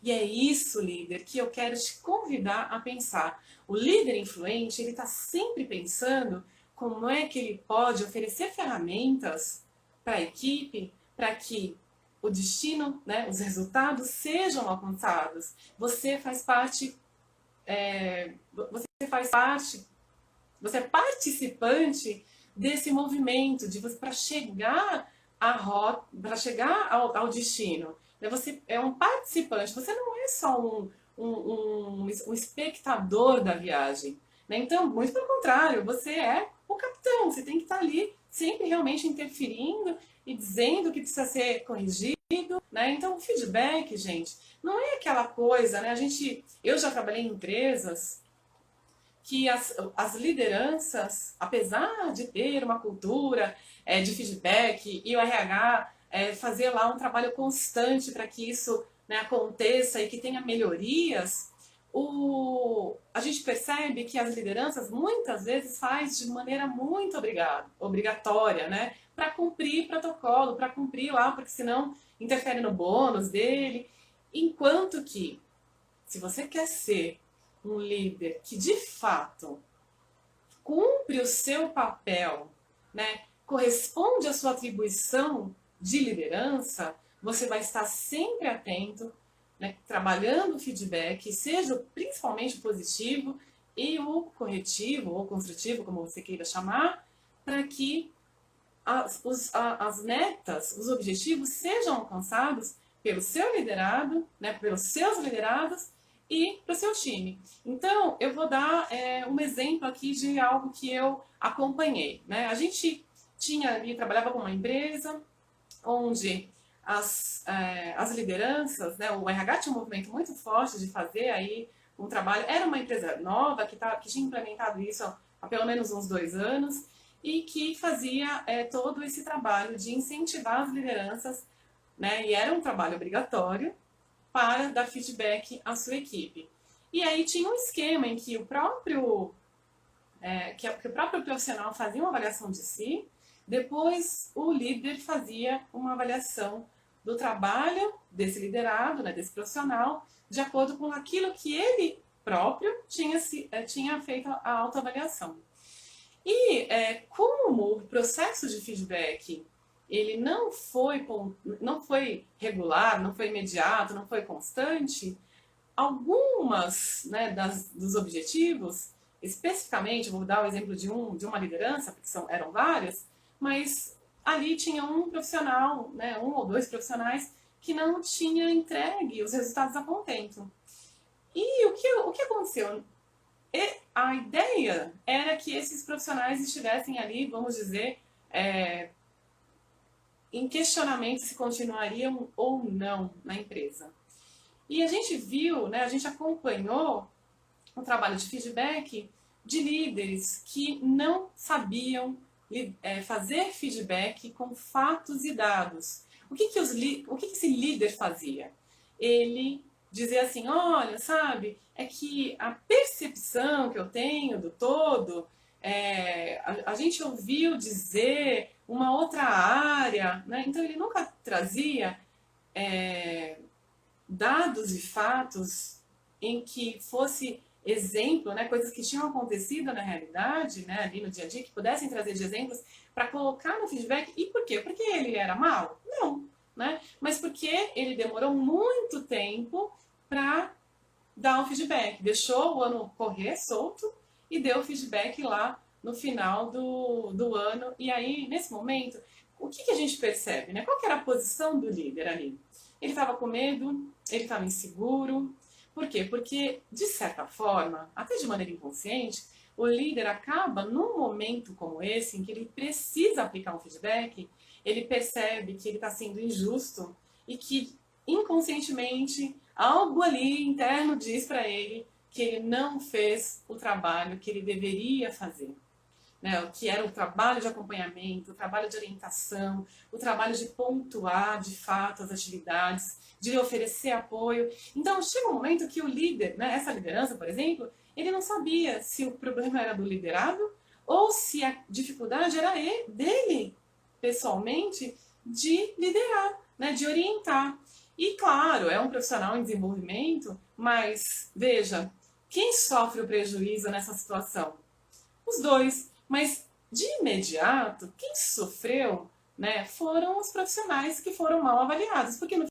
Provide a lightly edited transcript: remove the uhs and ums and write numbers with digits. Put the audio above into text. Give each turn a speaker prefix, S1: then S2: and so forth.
S1: E é isso, líder, que eu quero te convidar a pensar. O líder influente, ele está sempre pensando como é que ele pode oferecer ferramentas para a equipe para que o destino, né, os resultados sejam alcançados. Você faz parte, você faz parte, você é participante desse movimento de você para chegar à rota, para chegar ao destino. Você é um participante, você não é só um espectador da viagem. Né? Então, muito pelo contrário, você é o capitão, você tem que estar ali sempre realmente interferindo e dizendo o que precisa ser corrigido. Né? Então, o feedback, gente, não é aquela coisa, né? Eu já trabalhei em empresas que as lideranças, apesar de ter uma cultura de feedback e o RH fazer lá um trabalho constante para que isso, né, aconteça e que tenha melhorias, a gente percebe que as lideranças muitas vezes faz de maneira muito obrigatória, né, para cumprir protocolo, para cumprir lá, porque senão interfere no bônus dele. Enquanto que, se você quer ser um líder que de fato cumpre o seu papel, né, corresponde à sua atribuição de liderança, você vai estar sempre atento, né, trabalhando o feedback, seja principalmente o positivo e o corretivo ou construtivo, como você queira chamar, para que as metas, os objetivos sejam alcançados pelo seu liderado, né, pelos seus liderados e para o seu time. Então, eu vou dar um exemplo aqui de algo que eu acompanhei. Né? A gente tinha ali, trabalhava com uma empresa onde as lideranças, né, o RH tinha um movimento muito forte de fazer aí um trabalho, era uma empresa nova que tinha implementado isso há pelo menos uns 2 anos, e que fazia todo esse trabalho de incentivar as lideranças, né, e era um trabalho obrigatório, para dar feedback à sua equipe. E aí tinha um esquema em que que o próprio profissional fazia uma avaliação de si, depois o líder fazia uma avaliação do trabalho desse liderado, né, desse profissional, de acordo com aquilo que ele próprio tinha feito a autoavaliação. E como o processo de feedback ele não foi regular, não foi imediato, não foi constante, algumas, né, dos objetivos, especificamente, vou dar o exemplo de uma liderança, porque eram várias, mas ali tinha um profissional, né, um ou dois profissionais que não tinha entregue os resultados a contento. E o que aconteceu? A ideia era que esses profissionais estivessem ali, vamos dizer, em questionamento se continuariam ou não na empresa. E a gente viu, né, a gente acompanhou o trabalho de feedback de líderes que não sabiam fazer feedback com fatos e dados. O que esse líder fazia? Ele dizia assim, olha, sabe, é que a percepção que eu tenho do todo, a gente ouviu dizer uma outra área, né? Então ele nunca trazia dados e fatos em que fosse exemplo, né, coisas que tinham acontecido na realidade, né, ali no dia a dia, que pudessem trazer de exemplos para colocar no feedback. E por quê? Porque ele era mau? Não, né? Mas porque ele demorou muito tempo para dar um feedback. Deixou o ano correr solto e deu o feedback lá no final do ano. E aí, nesse momento, o que a gente percebe? Né? Qual que era a posição do líder ali? Ele estava com medo, ele estava inseguro. Por quê? Porque, de certa forma, até de maneira inconsciente, o líder acaba, num momento como esse, em que ele precisa aplicar um feedback, ele percebe que ele está sendo injusto e que, inconscientemente, algo ali interno diz para ele que ele não fez o trabalho que ele deveria fazer. Né, o que era o trabalho de acompanhamento, o trabalho de orientação, o trabalho de pontuar de fato as atividades, de oferecer apoio. Então chega um momento que o líder, né, essa liderança, por exemplo, ele não sabia se o problema era do liderado ou se a dificuldade era dele, pessoalmente, de liderar, né, de orientar. E claro, é um profissional em desenvolvimento, mas veja, quem sofre o prejuízo nessa situação? Os dois. Mas de imediato, quem sofreu, né, foram os profissionais que foram mal avaliados, porque no